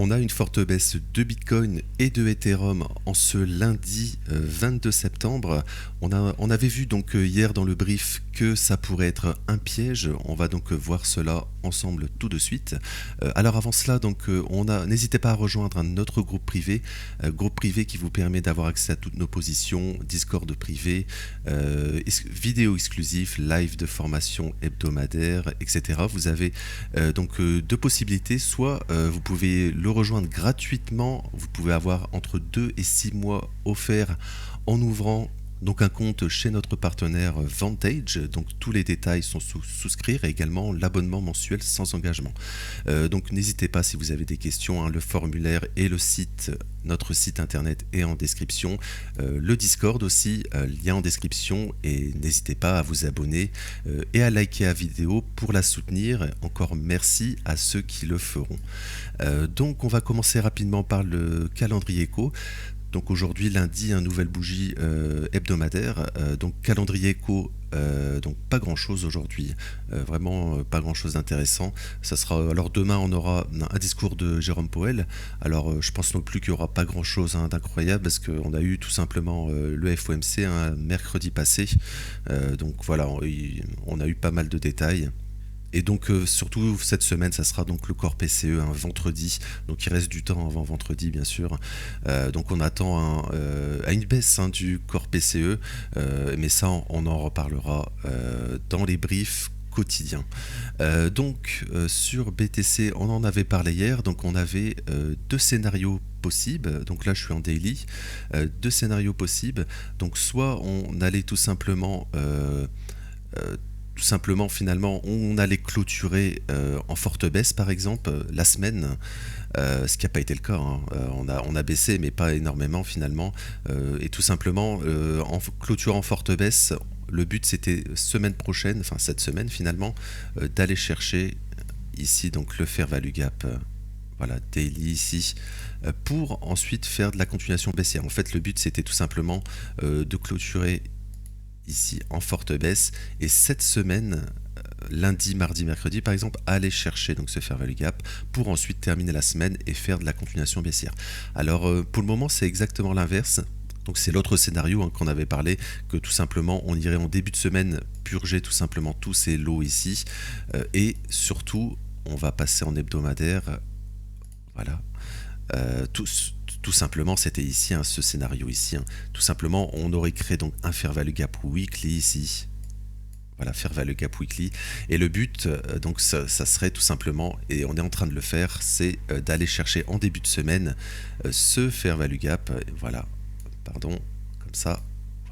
On a une forte baisse de Bitcoin et de Ethereum en ce lundi 22 septembre. On avait vu donc hier dans le brief que ça pourrait être un piège. On va donc voir cela ensemble tout de suite. Alors avant cela, donc n'hésitez pas à rejoindre notre groupe privé qui vous permet d'avoir accès à toutes nos positions, Discord privé, vidéos exclusives, live de formation hebdomadaire, etc. Vous avez donc deux possibilités. Soit vous pouvez le rejoindre gratuitement. Vous pouvez avoir entre 2 et 6 mois offerts en ouvrant donc un compte chez notre partenaire Vantage. Donc tous les détails sont souscrire et également l'abonnement mensuel sans engagement. Donc n'hésitez pas si vous avez des questions, le formulaire et notre site internet est en description. Le Discord aussi, lien en description, et n'hésitez pas à vous abonner et à liker la vidéo pour la soutenir. Encore merci à ceux qui le feront. Donc on va commencer rapidement par le calendrier éco. Donc aujourd'hui lundi, nouvelle bougie hebdomadaire, donc calendrier éco, donc pas grand chose aujourd'hui, vraiment pas grand chose d'intéressant. Ça sera, alors demain on aura un discours de Jérôme Powell. Alors je pense non plus qu'il n'y aura pas grand chose d'incroyable, parce qu'on a eu tout simplement le FOMC mercredi passé, donc voilà, on a eu pas mal de détails. Et donc surtout cette semaine, ça sera donc le corps PCE vendredi, donc il reste du temps avant vendredi bien sûr. Donc on attend à une baisse du corps PCE, mais ça on en reparlera dans les briefs quotidiens. Donc sur BTC, on en avait parlé hier, donc on avait deux scénarios possibles. Donc là je suis en daily, deux scénarios possibles. Donc soit on allait tout simplement finalement on allait clôturer en forte baisse par exemple la semaine, ce qui n'a pas été le cas, on a baissé mais pas énormément finalement, et tout simplement en clôturant en forte baisse, le but c'était semaine prochaine, enfin cette semaine finalement, d'aller chercher ici donc le fair value gap, voilà, daily ici, pour ensuite faire de la continuation baissière. En fait le but c'était tout simplement de clôturer ici en forte baisse, et cette semaine, lundi, mardi, mercredi par exemple, aller chercher donc ce fair value gap pour ensuite terminer la semaine et faire de la continuation baissière. Alors pour le moment c'est exactement l'inverse. Donc c'est l'autre scénario qu'on avait parlé, que tout simplement on irait en début de semaine purger tout simplement tous ces lots ici, et surtout on va passer en hebdomadaire, voilà. Tout simplement c'était ici ce scénario ici, tout simplement on aurait créé donc un fair value gap weekly ici, voilà, fair value gap weekly, et le but donc ça serait tout simplement, et on est en train de le faire, c'est d'aller chercher en début de semaine ce fair value gap, voilà, pardon, comme ça.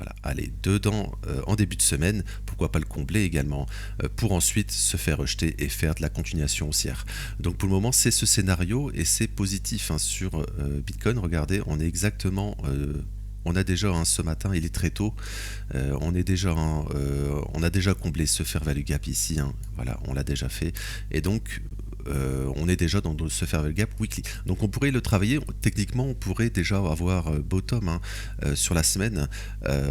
Voilà, aller dedans en début de semaine, pourquoi pas le combler également, pour ensuite se faire rejeter et faire de la continuation haussière. Donc pour le moment c'est ce scénario, et c'est positif sur Bitcoin. Regardez, on est exactement, on a déjà ce matin, il est très tôt, on a déjà comblé ce fair value gap ici, voilà, on l'a déjà fait, et donc on est déjà dans ce fair value gap weekly. Donc on pourrait le travailler, techniquement on pourrait déjà avoir bottom sur la semaine.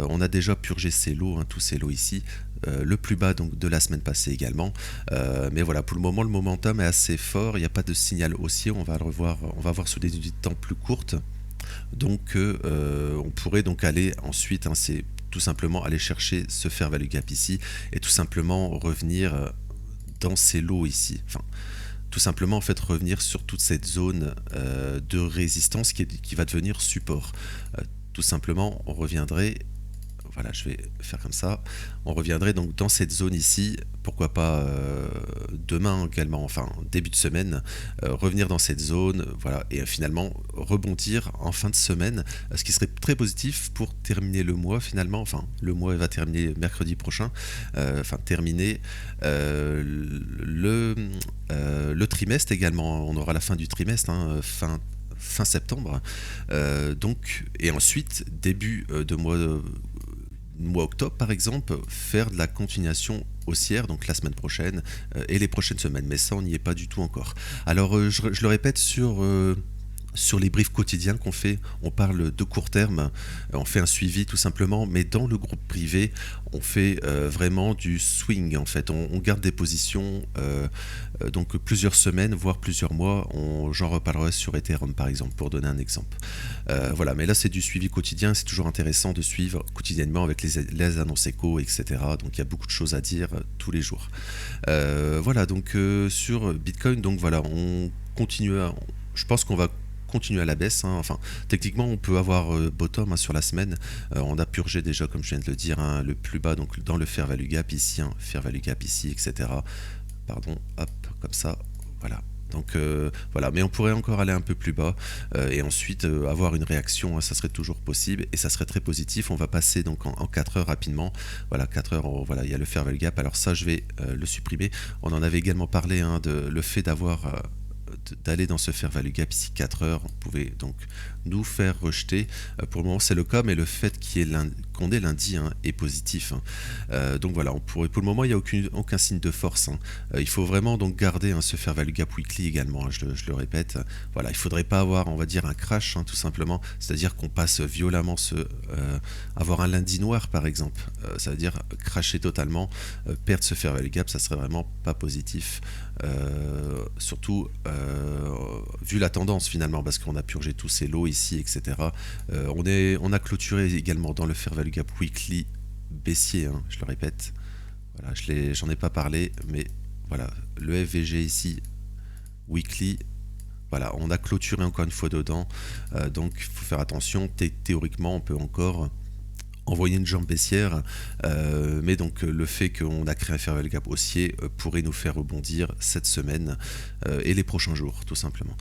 On a déjà purgé ces lots, tous ces lots ici, le plus bas donc de la semaine passée également, mais voilà, pour le moment le momentum est assez fort, il n'y a pas de signal haussier, on va voir sur des unités de temps plus courtes. Donc on pourrait donc aller ensuite, c'est tout simplement aller chercher ce fair value gap ici et tout simplement revenir dans ces lots ici, enfin tout simplement en fait revenir sur toute cette zone de résistance qui va devenir support. Tout simplement on reviendrait, voilà, je vais faire comme ça, on reviendrait donc dans cette zone ici, pourquoi pas demain également, enfin début de semaine, revenir dans cette zone, voilà, et finalement rebondir en fin de semaine, ce qui serait très positif pour terminer le mois finalement, enfin le mois va terminer mercredi prochain, terminer le trimestre également, on aura la fin du trimestre, fin septembre, donc, et ensuite début de mois octobre par exemple, faire de la continuation haussière donc la semaine prochaine et les prochaines semaines, mais ça on n'y est pas du tout encore. Alors je le répète, sur Sur les briefs quotidiens qu'on fait, on parle de court terme, on fait un suivi tout simplement, mais dans le groupe privé, on fait vraiment du swing en fait. On garde des positions donc plusieurs semaines, voire plusieurs mois. J'en reparlerai sur Ethereum par exemple, pour donner un exemple. Voilà, mais là c'est du suivi quotidien, c'est toujours intéressant de suivre quotidiennement avec les annonces éco, etc. Donc il y a beaucoup de choses à dire tous les jours. Voilà, donc sur Bitcoin, donc voilà, je pense qu'on va continuer à la baisse, hein. Enfin, techniquement, on peut avoir bottom, hein, sur la semaine. On a purgé déjà, comme je viens de le dire, hein, le plus bas, donc dans le fair value gap ici, hein, fair value gap ici, etc. Pardon, hop, comme ça, voilà. Donc voilà, mais on pourrait encore aller un peu plus bas et ensuite avoir une réaction, hein, ça serait toujours possible et ça serait très positif. On va passer donc en 4 heures rapidement. Voilà, 4 heures, voilà, il y a le fair value gap. Alors ça, je vais le supprimer. On en avait également parlé, hein, de le fait d'aller dans ce fair value gap ici 4 heures, on pouvait donc nous faire rejeter. Pour le moment c'est le cas, mais le fait qu'on ait lundi, hein, est positif, hein. Donc voilà, pour le moment il n'y a aucun signe de force, hein. Il faut vraiment donc garder, hein, ce fair value gap weekly également, hein, je le répète. Voilà, il ne faudrait pas avoir, on va dire, un crash, hein, tout simplement, c'est-à-dire qu'on passe violemment avoir un lundi noir par exemple, ça veut dire crasher totalement, perdre ce fair value gap, ça serait vraiment pas positif. Surtout vu la tendance finalement, parce qu'on a purgé tous ces lots ici, etc. On a clôturé également dans le fair value gap weekly baissier, hein, je le répète. Voilà, j'en ai pas parlé, mais voilà, le FVG ici weekly. Voilà, on a clôturé encore une fois dedans, donc il faut faire attention. Théoriquement, on peut encore envoyer une jambe baissière, mais donc le fait qu'on a créé un fair value gap haussier pourrait nous faire rebondir cette semaine et les prochains jours, tout simplement.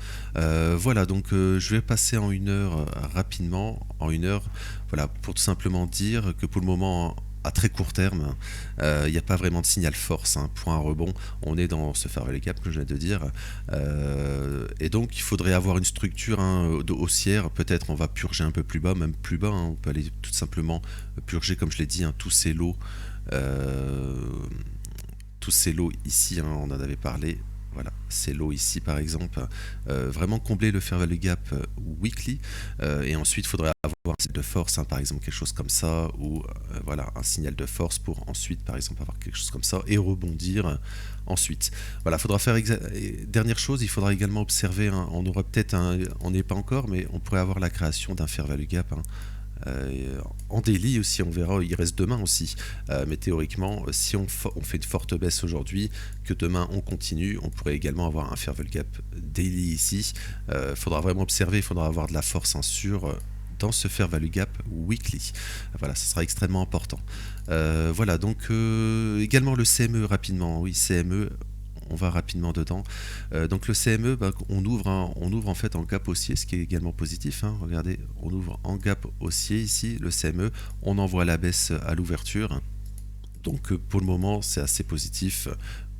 Voilà, donc je vais passer en 1 heure rapidement, en 1 heure, voilà, pour tout simplement dire que pour le moment, à très court terme, il n'y a pas vraiment de signal force, hein, pour un rebond. On est dans ce fair value gap que je viens de dire, et donc il faudrait avoir une structure, hein, de haussière. Peut-être on va purger un peu plus bas, même plus bas, hein. On peut aller tout simplement purger, comme je l'ai dit, hein, euh, tous ces lots ici, hein, on en avait parlé. Voilà, ces lots ici par exemple, vraiment combler le fair value gap weekly, et ensuite il faudrait avoir un signal de force, hein, par exemple quelque chose comme ça, ou voilà, un signal de force pour ensuite par exemple avoir quelque chose comme ça et rebondir ensuite. Voilà, faudra faire dernière chose, il faudra également observer, hein, on aura peut-être on n'est pas encore, mais on pourrait avoir la création d'un fair value gap, hein, en daily aussi, on verra, il reste demain aussi, mais théoriquement, si on fait une forte baisse aujourd'hui, que demain on continue, on pourrait également avoir un fair value gap daily ici. Faudra vraiment observer, il faudra avoir de la force, hein, dans ce fair value gap weekly. Voilà, ce sera extrêmement important. Voilà, donc également le CME rapidement. Oui, CME, on va rapidement dedans. Donc le CME, bah, on ouvre en fait en gap haussier, ce qui est également positif, hein. Regardez, on ouvre en gap haussier ici, le CME, on envoie la baisse à l'ouverture. Donc pour le moment, c'est assez positif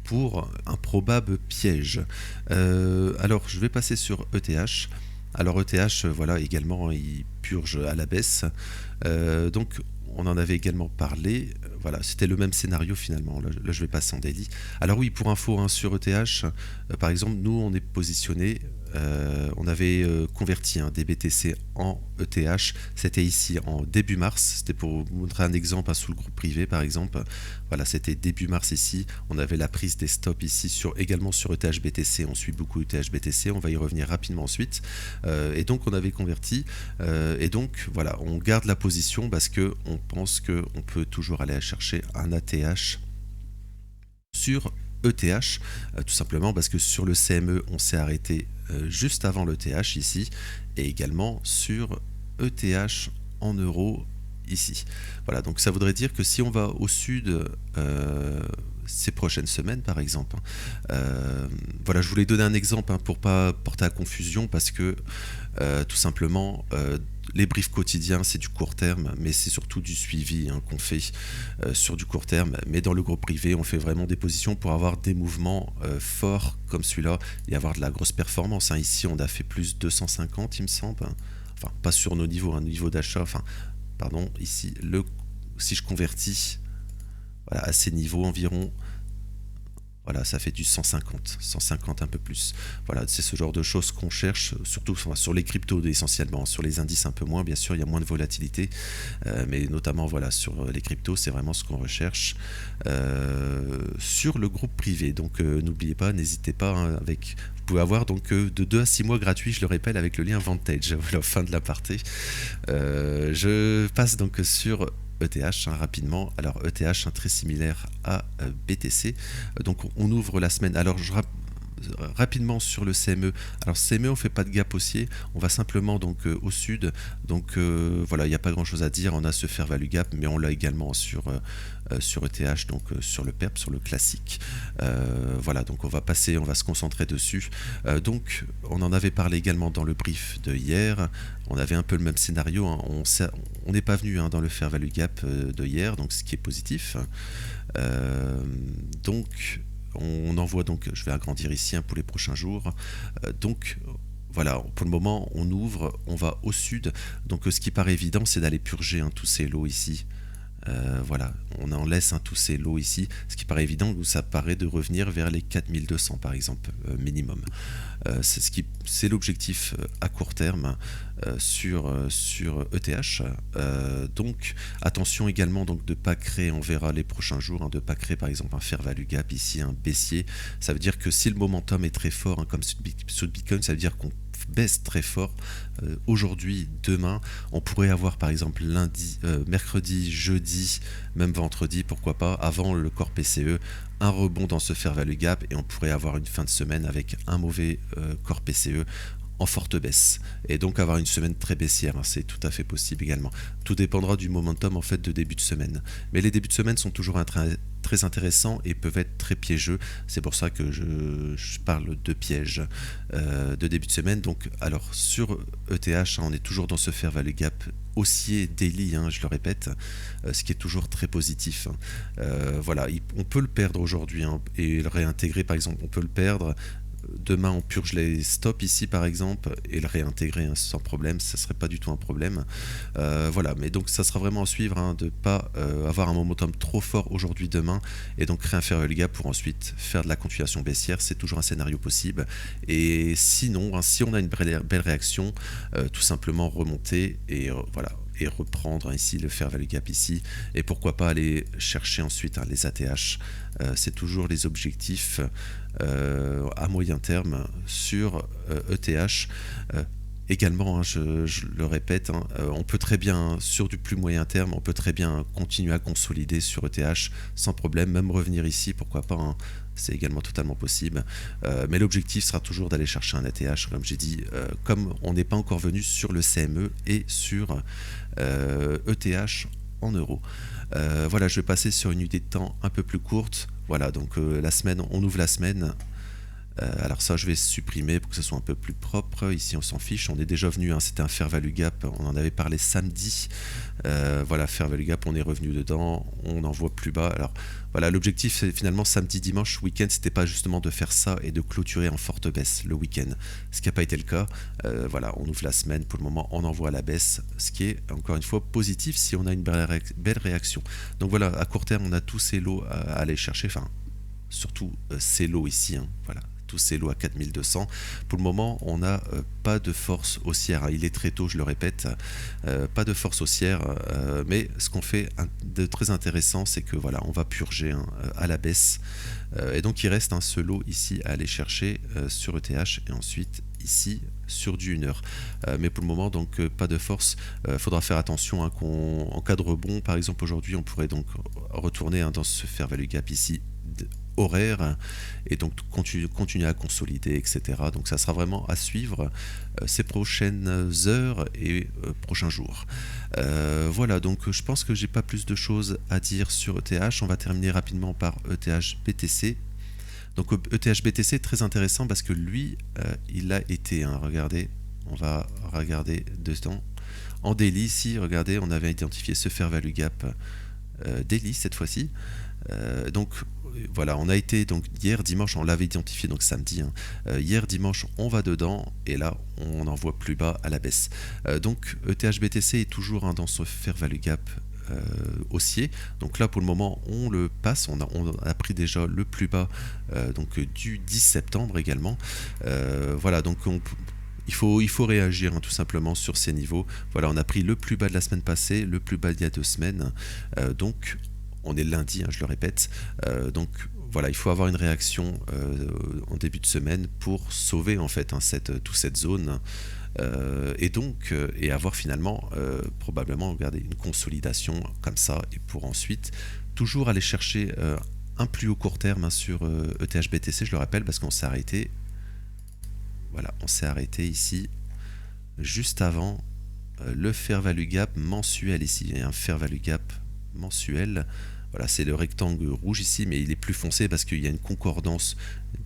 pour un probable piège. Alors je vais passer sur ETH. Alors ETH, voilà, également, il purge à la baisse. Donc on en avait également parlé. Voilà, c'était le même scénario finalement. Là, je vais passer en daily. Alors oui, pour info, hein, sur ETH, par exemple, nous, on est positionné. On avait converti un des BTC en ETH. C'était ici en début mars. C'était pour vous montrer un exemple, hein, sous le groupe privé par exemple. Voilà, c'était début mars ici. On avait la prise des stops ici également sur ETH BTC. On suit beaucoup ETH BTC. On va y revenir rapidement ensuite. Et donc on avait converti. Et donc voilà, on garde la position parce que on pense qu'on peut toujours aller chercher un ATH sur ETH, tout simplement parce que sur le CME, on s'est arrêté juste avant l'ETH ici, et également sur ETH en euros ici. Voilà, donc ça voudrait dire que si on va au sud ces prochaines semaines par exemple, voilà, je voulais donner un exemple, hein, pour pas porter à confusion, parce que tout simplement les briefs quotidiens, c'est du court terme, mais c'est surtout du suivi, hein, qu'on fait sur du court terme. Mais dans le groupe privé, on fait vraiment des positions pour avoir des mouvements forts comme celui-là et avoir de la grosse performance, hein. Ici, on a fait plus 250, il me semble. Enfin, pas sur nos niveaux, un niveau d'achat. Enfin, pardon, ici, si je convertis, voilà, à ces niveaux environ. voilà, ça fait du 150 un peu plus. Voilà, c'est ce genre de choses qu'on cherche, surtout sur les cryptos essentiellement. Sur les indices un peu moins, bien sûr, il y a moins de volatilité, mais notamment voilà, sur les cryptos, c'est vraiment ce qu'on recherche. Sur le groupe privé, donc n'oubliez pas, n'hésitez pas, hein, vous pouvez avoir donc de 2 à 6 mois gratuits, je le rappelle, avec le lien Vantage. Voilà, fin de la partie. Je passe donc sur ETH, hein, rapidement. Alors ETH, très similaire à BTC. Donc on ouvre la semaine. Alors rapidement sur le CME. Alors CME, on fait pas de gap haussier, on va simplement donc au sud. Donc voilà, il n'y a pas grand chose à dire. On a ce fair value gap, mais on l'a également sur ETH, donc sur le PERP, sur le classique. Voilà, donc on va se concentrer dessus. Donc on en avait parlé également dans le brief de hier. On avait un peu le même scénario, hein. On n'est pas venu, hein, dans le fair value gap de hier, donc ce qui est positif. Donc on envoie donc, je vais agrandir ici, hein, pour les prochains jours. Donc voilà, pour le moment on ouvre, on va au sud. Donc ce qui paraît évident, c'est d'aller purger, hein, tous ces lots ici. Voilà, on en laisse, tous ces lots ici, ce qui paraît évident, où ça paraît de revenir vers les 4200 par exemple, minimum. C'est l'objectif à court terme sur ETH. Donc attention également donc de ne pas créer, on verra les prochains jours, de ne pas créer par exemple un fair value gap ici, un baissier. Ça veut dire que si le momentum est très fort, comme sur Bitcoin, ça veut dire qu'on baisse très fort aujourd'hui, demain. On pourrait avoir par exemple mercredi, jeudi, même vendredi, pourquoi pas, avant le corps PCE, un rebond dans ce fair value gap, et on pourrait avoir une fin de semaine avec un mauvais corps PCE en forte baisse, et donc avoir une semaine très baissière, hein, c'est tout à fait possible également. Tout dépendra du momentum en fait de début de semaine, mais les débuts de semaine sont toujours très intéressants et peuvent être très piégeux. C'est pour ça que je parle de pièges de début de semaine. Donc alors sur ETH, hein, on est toujours dans ce fair value gap haussier daily, hein, je le répète, ce qui est toujours très positif, hein. Voilà, on peut le perdre aujourd'hui, hein, et le réintégrer par exemple, on peut le perdre. Demain on purge les stops ici par exemple et le réintégrer, hein, sans problème, ça serait pas du tout un problème. Voilà, mais donc ça sera vraiment à suivre, hein, de pas avoir un momentum trop fort aujourd'hui, demain, et donc créer un fair value gap pour ensuite faire de la continuation baissière. C'est toujours un scénario possible, et sinon, hein, si on a une belle réaction, tout simplement remonter et voilà, et reprendre ici le fair value gap ici, et pourquoi pas aller chercher ensuite, hein, les ATH. C'est toujours les objectifs à moyen terme sur ETH. Également, hein, je le répète, hein, on peut très bien, hein, sur du plus moyen terme, on peut très bien continuer à consolider sur ETH sans problème, même revenir ici, pourquoi pas, hein, c'est également totalement possible. Mais l'objectif sera toujours d'aller chercher un ATH, comme j'ai dit, comme on n'est pas encore venu sur le CME et sur ETH en euros. Voilà, je vais passer sur une unité de temps un peu plus courte. Voilà, donc la semaine, on ouvre la semaine. Alors ça, je vais supprimer pour que ce soit un peu plus propre. Ici, on s'en fiche. On est déjà venu, hein, c'était un fair value gap. On en avait parlé samedi. Voilà, fair value gap, on est revenu dedans. On en voit plus bas. Alors voilà, l'objectif, c'est finalement samedi, dimanche, week-end, c'était pas justement de faire ça et de clôturer en forte baisse le week-end. Ce qui n'a pas été le cas. Voilà, on ouvre la semaine. Pour le moment, on envoie à la baisse. Ce qui est, encore une fois, positif si on a une belle réaction. Donc voilà, à court terme, on a tous ces lots à aller chercher. Enfin, surtout ces lots ici, hein, voilà, tous ces lots à 4200. Pour le moment, on n'a pas de force haussière, hein. Il est très tôt, je le répète, pas de force haussière, mais ce qu'on fait de très intéressant, c'est que voilà, on va purger, hein, à la baisse, et donc il reste un ce lot ici à aller chercher sur ETH, et ensuite ici sur du 1 heure. Mais pour le moment, donc pas de force. Faudra faire attention, hein, en cas de rebond, par exemple aujourd'hui, on pourrait donc retourner, hein, dans ce fair value gap ici horaire, et donc continuer à consolider, etc. Donc ça sera vraiment à suivre ces prochaines heures et prochains jours. Voilà, donc je pense que j'ai pas plus de choses à dire sur ETH. On va terminer rapidement par ETH BTC. Donc ETH BTC, très intéressant parce que lui, il a été, hein, regardez, on va regarder dedans. En daily ici, regardez, on avait identifié ce fair value gap daily cette fois-ci. Donc voilà, on a été, donc hier dimanche, on l'avait identifié, donc samedi, hein. Hier dimanche, on va dedans, et là on en voit plus bas à la baisse. Donc ETH BTC est toujours, hein, dans ce fair value gap haussier. Donc là pour le moment on le passe, on a pris déjà le plus bas donc du 10 septembre également. Voilà, donc il faut réagir tout simplement sur ces niveaux. Voilà, on a pris le plus bas de la semaine passée, le plus bas d'il y a 2 semaines. Donc on est lundi, je le répète. Donc voilà, il faut avoir une réaction en début de semaine pour sauver en fait toute cette zone. Et avoir finalement probablement regardez, une consolidation comme ça, et pour ensuite toujours aller chercher un plus haut court terme sur ETH BTC, je le rappelle, parce qu'on s'est arrêté. Voilà, on s'est arrêté ici juste avant le fair value gap mensuel ici. Il y a un fair value gap mensuel. Voilà, c'est le rectangle rouge ici, mais il est plus foncé parce qu'il y a une concordance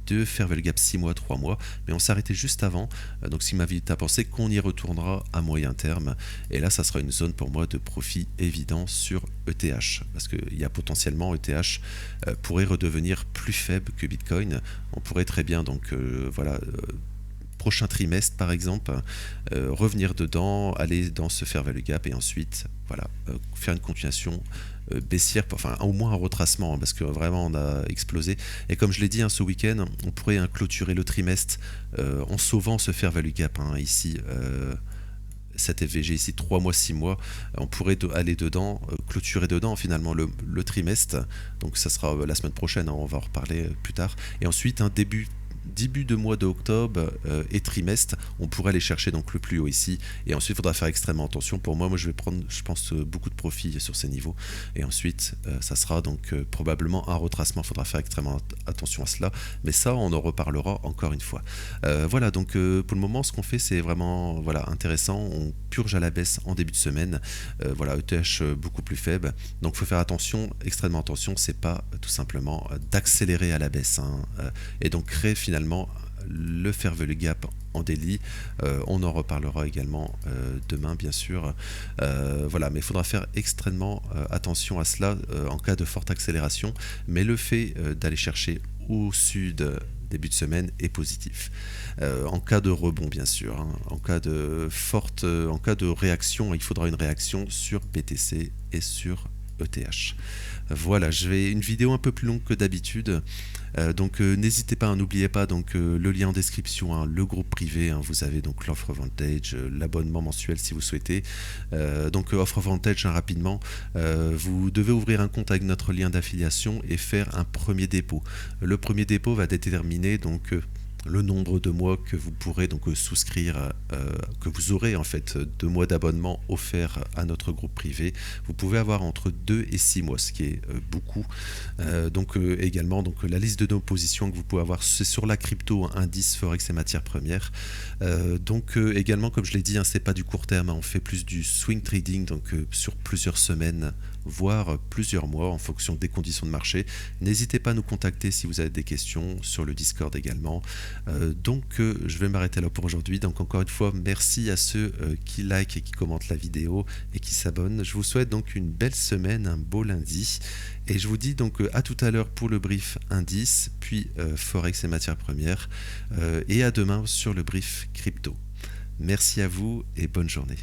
de fair value gap 6 mois, 3 mois. Mais on s'est arrêté juste avant, donc ce qui m'invite à penser qu'on y retournera à moyen terme. Et là, ça sera une zone pour moi de profit évident sur ETH, parce qu'il y a potentiellement ETH pourrait redevenir plus faible que Bitcoin. On pourrait très bien, donc voilà... prochain trimestre par exemple, revenir dedans, aller dans ce fair value gap et ensuite voilà, faire une continuation baissière, enfin au moins un retracement, parce que vraiment on a explosé. Et comme je l'ai dit ce week-end, on pourrait clôturer le trimestre en sauvant ce fair value gap ici. Cet FVG ici 3 mois, 6 mois, on pourrait aller dedans, clôturer dedans finalement le trimestre. Donc ça sera la semaine prochaine, on va en reparler plus tard. Et ensuite un début de mois d'octobre et trimestre, on pourrait aller chercher donc le plus haut ici, et ensuite il faudra faire extrêmement attention. Pour moi je vais prendre, je pense, beaucoup de profit sur ces niveaux, et ensuite ça sera donc probablement un retracement. Il faudra faire extrêmement attention à cela, mais ça on en reparlera encore une fois. Voilà, donc pour le moment ce qu'on fait c'est vraiment voilà, intéressant. On purge à la baisse en début de semaine, voilà, ETH beaucoup plus faible, donc il faut faire attention, extrêmement attention. C'est pas tout simplement d'accélérer à la baisse et donc créer finalement le fair value gap en daily. On en reparlera également demain bien sûr. Voilà, mais il faudra faire extrêmement attention à cela en cas de forte accélération, mais le fait d'aller chercher au sud début de semaine est positif. En cas de rebond bien sûr, en cas de en cas de réaction, il faudra une réaction sur BTC et sur ETH. Voilà, je vais une vidéo un peu plus longue que d'habitude, donc n'hésitez pas, n'oubliez pas donc le lien en description, le groupe privé, vous avez donc l'offre Vantage, l'abonnement mensuel si vous souhaitez. Donc offre Vantage, rapidement, vous devez ouvrir un compte avec notre lien d'affiliation et faire un premier dépôt. Le premier dépôt va déterminer donc le nombre de mois que vous pourrez donc souscrire, que vous aurez en fait 2 mois d'abonnement offert à notre groupe privé. Vous pouvez avoir entre 2 et 6 mois, ce qui est beaucoup. Donc également donc la liste de nos positions que vous pouvez avoir, c'est sur la crypto, indice, forex et matières premières. Donc également, comme je l'ai dit, c'est pas du court terme, on fait plus du swing trading, donc sur plusieurs semaines voire plusieurs mois en fonction des conditions de marché. N'hésitez pas à nous contacter si vous avez des questions, sur le Discord également. Donc je vais m'arrêter là pour aujourd'hui. Donc encore une fois, merci à ceux qui like et qui commentent la vidéo et qui s'abonnent. Je vous souhaite donc une belle semaine, un beau lundi, et je vous dis donc à tout à l'heure pour le brief indice, puis forex et matières premières, et à demain sur le brief crypto. Merci à vous et bonne journée.